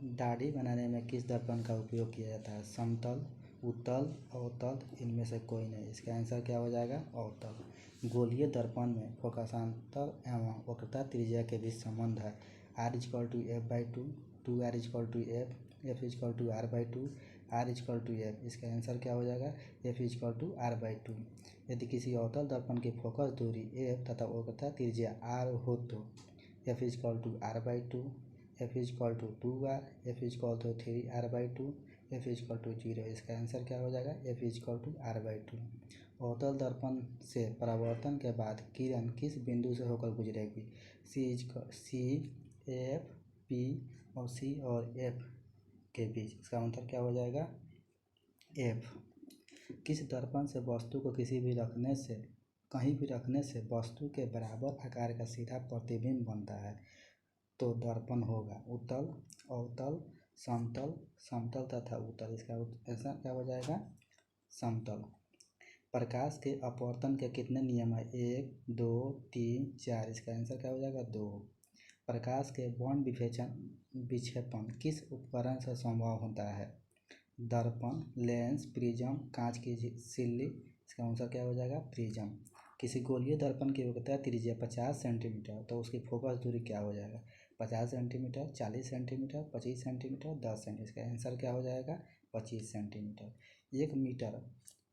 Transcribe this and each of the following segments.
दाढ़ी बनाने में किस दर्पण का उपयोग किया जाता है? समतल, उत्तल, अवतल, इनमें से कोई नहीं। इसका आंसर क्या हो जाएगा? अवतल। गोलीय दर्पण में फोकसांतर एवं वक्रता त्रिज्या के बीच संबंध है R=F/2, 2R=F, F=R/2, R=F। इसका आंसर क्या हो जाएगा? F=R/2। यदि किसी अवतल दर्पण की फोकस दूरी F तथा वक्रता त्रिज्या R हो तो F=R/2, F=2R, F=3R/2, F=0। इसका आंसर क्या हो जाएगा? F=R/2। अवतल दर्पण से परावर्तन के बाद किरण किस बिंदु से होकर गुजरेगी? C, F, P और C और F के बीच। इसका आंसर क्या हो जाएगा? F। किस दर्पण से वस्तु को कहीं भी रखने से वस्तु के बराबर आकार का सीधा प्रतिबिंब बनता है? तो दर्पण होगा उत्तल, अवतल, समतल तथा उत्तल। इसका आंसर क्या हो जाएगा? समतल। प्रकाश के अपवर्तन के कितने नियम है? 1, 2, 3, 4। इसका आंसर क्या हो जाएगा? 2। प्रकाश के वर्ण विक्षेपण किस उपकरण से संभव होता है? दर्पण, लेंस, प्रिज्म, कांच की सिल्ली। इसका आंसर क्या हो जाएगा? प्रिज्म। किसी गोलीय दर्पण की वक्रता त्रिज्या 50 सेंटीमीटर तो उसकी फोकस दूरी क्या हो जाएगा? 50 सेंटीमीटर, 40 सेंटीमीटर, 25 सेंटीमीटर, 10 सेंटीमीटर। इसका आंसर क्या हो जाएगा? 25 सेंटीमीटर। 1 मीटर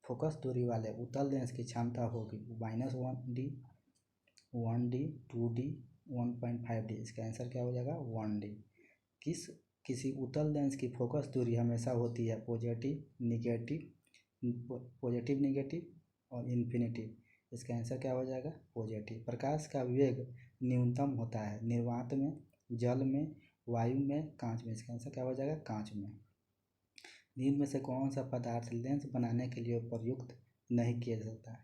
फोकस दूरी वाले उत्तल लेंस की क्षमता होगी -1D, 1D, 2D, 1.5D। इसका आंसर क्या हो जाएगा? 1D। किसी उत्तल लेंस की फोकस दूरी हमेशा होती है पॉजिटिव, नेगेटिव और इन्फिनिटी। इसका आंसर क्या हो जाएगा? पॉजिटिव। प्रकाश का वेग न्यूनतम होता है निर्वात में, जल में, वायु में, कांच में। इसका आंसर क्या हो जाएगा? कांच में। निम्न में से कौन सा पदार्थ लेंस बनाने के लिए प्रयुक्त नहीं किया जा सकता है?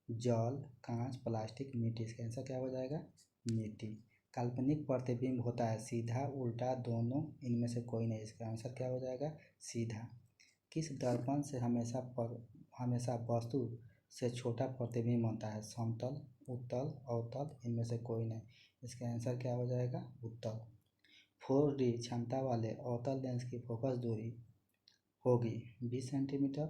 जल, कांच, प्लास्टिक, मिट्टी। इसका आंसर क्या हो जाएगा? मिट्टी। काल्पनिक प्रतिबिंब होता है सीधा, उल्टा, दोनों, इनमें से कोई नहीं। इसका आंसर क्या हो जाएगा? सीधा। किस दर्पण से हमेशा वस्तु से छोटा प्रतिबिंब बनता है? समतल, उत्तल, अवतल, इनमें से कोई नहीं। इसका आंसर क्या हो जाएगा? उत्तल। 4D क्षमता वाले अवतल लेंस की फोकस दूरी होगी 20 सेंटीमीटर,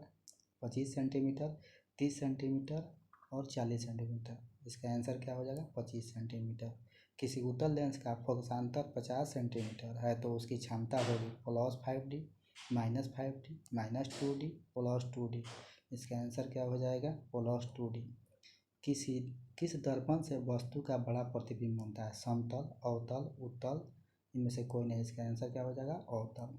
25 सेंटीमीटर, 30 सेंटीमीटर और 40 सेंटीमीटर। इसका आंसर क्या हो जाएगा? 25 सेंटीमीटर। किसी उत्तल लेंस का फोकसांतर 50 सेंटीमीटर है तो उसकी क्षमता होगी +5D, -5D, -2D, +2D। इसका आंसर क्या हो जाएगा? +2D। किस दर्पण से वस्तु का बड़ा प्रतिबिंब बनता है? समतल, अवतल, उत्तल, इनमें से कोई नहीं। इसका आंसर क्या हो जाएगा? अवतल।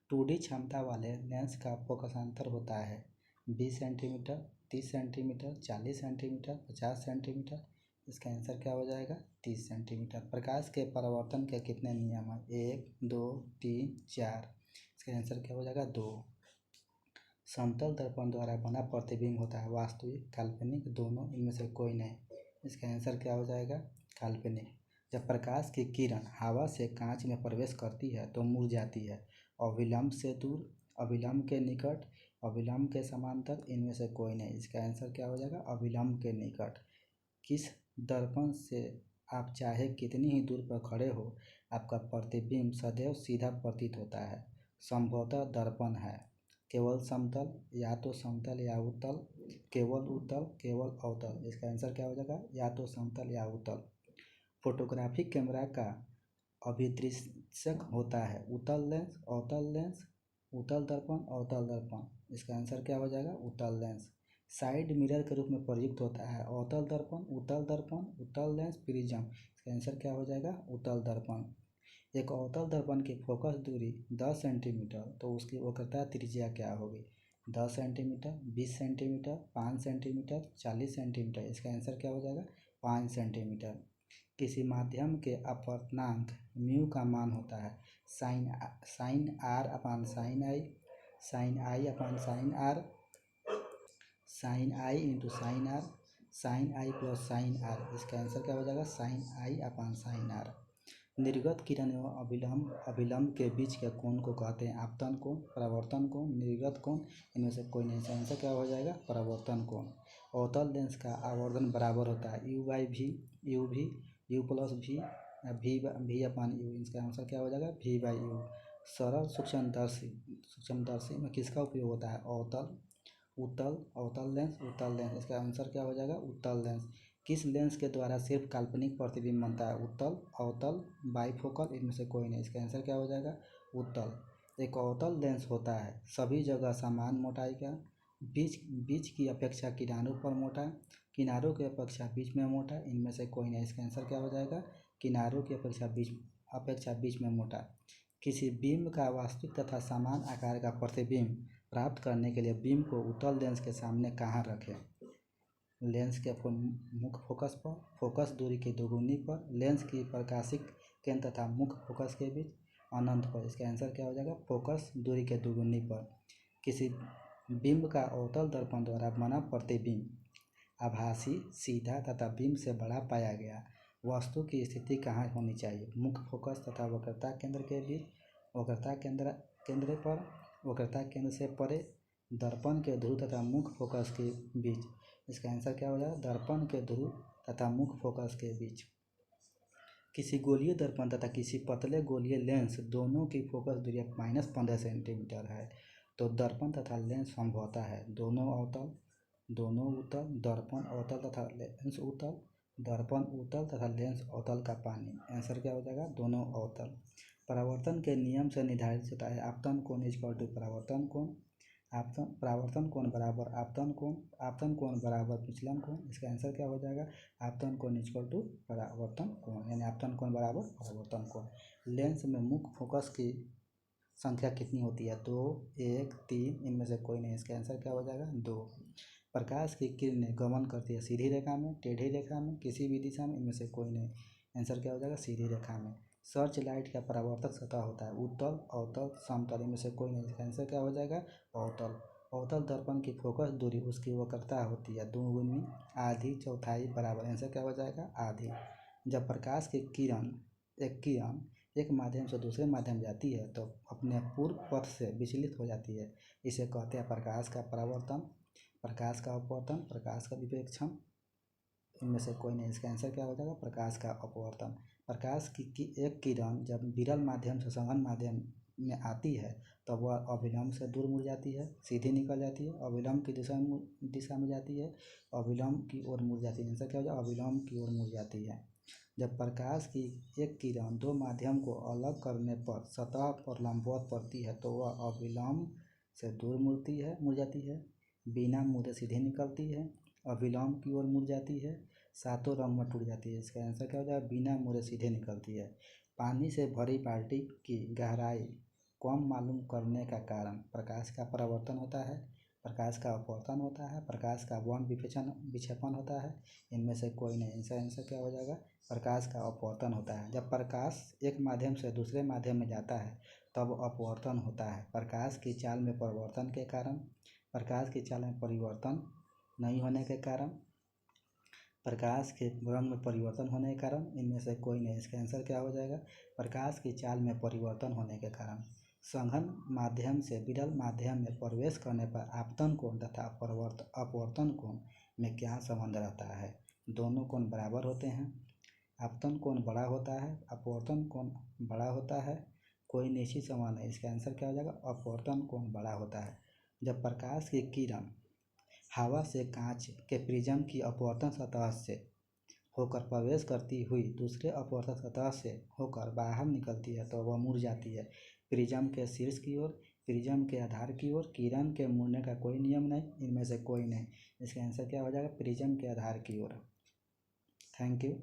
2D क्षमता वाले लेंस का फोकसांतर होता है 20 सेंटीमीटर, 30 सेंटीमीटर, 40 सेंटीमीटर, 50 सेंटीमीटर। इसका आंसर क्या हो जाएगा? 30 सेंटीमीटर। प्रकाश के परावर्तन के कितने नियम हैं? 1, 2, 3, 4। इसका आंसर क्या हो जाएगा? 2। समतल दर्पण द्वारा बना प्रतिबिंब होता है वास्तविक, काल्पनिक, दोनों, इनमें से कोई नहीं। इसका आंसर क्या हो जाएगा? काल्पनिक। जब प्रकाश की किरण हवा से कांच में प्रवेश करती है तो मुरझाती है। अविलंब से दूर, अविलंब के निकट, अविलंब के समांतर, इनमें से कोई नहीं। इसका आंसर क्या हो जाएगा? अविलंब के निकट। किस दर्पण से आप चाहे कितनी ही दूर पर खड़े हो आपका प्रतिबिंब सदैव सीधा प्रतीत होता है? संभवतः दर्पण है। केवल समतल, या तो समतल या उत्तल, केवल उत्तल, केवल अवतल। इसका आंसर क्या हो जाएगा? या तो समतल या उत्तल। फोटोग्राफी कैमरा का अभिदृश्यक होता है उत्तल लेंस, अवतल लेंस, उत्तल दर्पण, अवतल दर्पण। इसका आंसर क्या हो जाएगा? उत्तल लेंस। साइड मिरर के रूप में प्रयुक्त होता है अवतल दर्पण, उत्तल लेंस, प्रिज्म। इसका आंसर क्या हो जाएगा? उत्तल दर्पण। एक अवतल दर्पण की फोकस दूरी 10 सेंटीमीटर तो उसकी वक्रता त्रिज्या क्या होगी? 10 सेंटीमीटर, 20 सेंटीमीटर, 5 सेंटीमीटर, 40 सेंटीमीटर। इसका आंसर क्या हो जाएगा? 5 सेंटीमीटर। किसी माध्यम के अपवर्तनांक म्यू का मान होता है sin R/sin I, sin I/sin R, sin I × sin R, sin I + sin R। इसका आंसर क्या हो जाएगा? sin I/sin R। निर्गत किरण एवं अभिलंब के बीच के कोण को कहते हैं आपतन कोण, परावर्तन कोण, निर्गत कोण, इनमें से कोई नहीं। आंसर क्या हो जाएगा? परावर्तन कोण। अवतल लेंस का आवर्धन बराबर होता है U/V, UV, U+V, V/U। इसका आंसर क्या हो जाएगा? V/U। सरल सूक्ष्मदर्शी में किसका उपयोग होता है? उत्तल लेंस। इसका आंसर क्या हो जाएगा? उत्तल लेंस। किस लेंस के द्वारा सिर्फ काल्पनिक प्रतिबिंब बनता है? उत्तल, अवतल, बाइफोकल, इनमें से कोई नहीं। इसका आंसर क्या हो जाएगा? उत्तल। एक अवतल लेंस होता है सभी जगह समान मोटाई का, बीच की अपेक्षा किनारों पर मोटा, किनारों की अपेक्षा बीच में मोटा, इनमें से कोई नहीं। इसका आंसर क्या हो जाएगा? किनारों की अपेक्षा बीच में मोटा। किसी बिंब का वास्तविक तथा समान आकार का प्रतिबिंब प्राप्त करने के लिए बिंब को उत्तल लेंस के सामने कहाँ रखें? लेंस के मुख्य फोकस पर, फोकस दूरी की दोगुनी पर, लेंस की प्रकाशिक केंद्र तथा मुख्य फोकस के बीच, अनंत पर। इसका आंसर क्या हो जाएगा? फोकस दूरी के दोगुनी पर। किसी बिंब का अवतल दर्पण द्वारा बना प्रतिबिंब आभासी, सीधा तथा बिंब से बड़ा पाया गया। वस्तु की स्थिति कहाँ होनी चाहिए? मुख्य फोकस तथा वक्रता केंद्र के बीच, वक्रता केंद्र से परे, दर्पण के ध्रुव तथा मुख्य फोकस के बीच। इसका आंसर क्या हो जाएगा? दर्पण के ध्रुव तथा मुख्य फोकस के बीच। किसी गोलीय दर्पण तथा किसी पतले गोलीय लेंस दोनों की फोकस दूरी -15 सेंटीमीटर है, तो दर्पण तथा लेंस संभवतः है दोनों उत्तल, दर्पण अवतल तथा लेंस उत्तल, दर्पण उत्तल तथा लेंस अवतल का पानी। आंसर क्या हो जाएगा? दोनों अवतल। परावर्तन के नियम से निर्धारित होता है आपतन कोण इक्वल टू परावर्तन कोण, परावर्तन कोण बराबर आपतन कोण, आपतन कोण बराबर विचलन कोण। इसका आंसर क्या हो जाएगा? आपतन कोण इक्वल टू परावर्तन कोण, यानी आपतन कोण बराबर परावर्तन कोण। लेंस में मुख्य फोकस की संख्या कितनी होती है? 2, 1, 3, इनमें से कोई नहीं। इसका आंसर क्या हो जाएगा? 2। प्रकाश की किरणें गमन करती है सीधी रेखा में, टेढ़ी रेखा में, किसी भी दिशा में, इनमें से कोई नहीं। आंसर क्या हो जाएगा? सीधी रेखा में। सर्च लाइट का परावर्तक सतह होता है उत्तल, अवतल, समतल, इनमें से कोई नहीं। इसका आंसर क्या हो जाएगा? अवतल। अवतल दर्पण की फोकस दूरी उसकी वक्रता होती है दोगुनी, आधी, चौथाई, बराबर। आंसर क्या हो जाएगा? आधी। जब प्रकाश की किरण एक माध्यम से दूसरे माध्यम जाती है तो अपने पूर्व पथ से विचलित हो जाती है। इसे कहते हैं प्रकाश का परावर्तन, प्रकाश का अपवर्तन, प्रकाश का विवेक्षण, इनमें से कोई नहीं। इसका आंसर क्या हो जाएगा? प्रकाश का अपवर्तन। प्रकाश की एक किरण जब विरल माध्यम से सघन माध्यम में आती है तब वह अभिलंब से दूर मुड़ जाती है, सीधी निकल जाती है, अभिलंब की दिशा में जाती है, अभिलंब की ओर मुड़ जाती है। आंसर क्या हो जाएगा? अभिलंब की ओर मुड़ जाती है। जब प्रकाश की एक किरण दो माध्यम को अलग करने पर सतह पर लंबवत पड़ती है तो वह अभिलंब से दूर मुड़ जाती है, बिना मुड़े सीधे निकलती है, अभिलंब की ओर मुड़ जाती है, सातों रंग में टूट जाती है। इसका आंसर क्या हो जाएगा? बिना मुड़े सीधे निकलती है। पानी से भरी बाल्टी की गहराई कम मालूम करने का कारण प्रकाश का परावर्तन होता है, प्रकाश का अपवर्तन होता है, प्रकाश का वर्ण विक्षेपण होता है, इनमें से कोई नहीं। इसका आंसर क्या हो जाएगा? प्रकाश का अपवर्तन होता है। जब प्रकाश एक माध्यम से दूसरे माध्यम में जाता है तब अपवर्तन होता है। प्रकाश की चाल में परिवर्तन के कारण, प्रकाश की चाल में परिवर्तन नहीं होने के कारण, प्रकाश के रंग में परिवर्तन होने के कारण, इनमें से कोई नहीं। इसका आंसर क्या हो जाएगा? प्रकाश की चाल में परिवर्तन होने के कारण। सघन माध्यम से विरल माध्यम में प्रवेश करने पर आपतन कोण तथा अपवर्तन कोण में क्या संबंध रहता है? दोनों कोण बराबर होते हैं। आपतन कोण बड़ा होता है, अपवर्तन कोण बड़ा होता है, कोई निश्चित संबंध नहीं। इसका आंसर क्या हो जाएगा? अपवर्तन कोण बड़ा होता है। जब प्रकाश की किरण हवा से कांच के प्रिज्म की अपवर्तन सतह से होकर प्रवेश करती हुई दूसरे अपवर्तन सतह से होकर बाहर निकलती है तो वह मुड़ जाती है। प्रिज्म के शीर्ष की ओर, प्रिज्म के आधार की ओर किरण के मुड़ने का कोई नियम नहीं, इनमें से कोई नहीं। इसका आंसर क्या हो जाएगा? प्रिज्म के आधार की ओर। Thank you.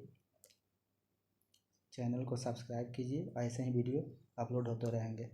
चैनल को सब्सक्राइब कीजिए, ऐसे ही वीडियो अपलोड होते रहेंगे।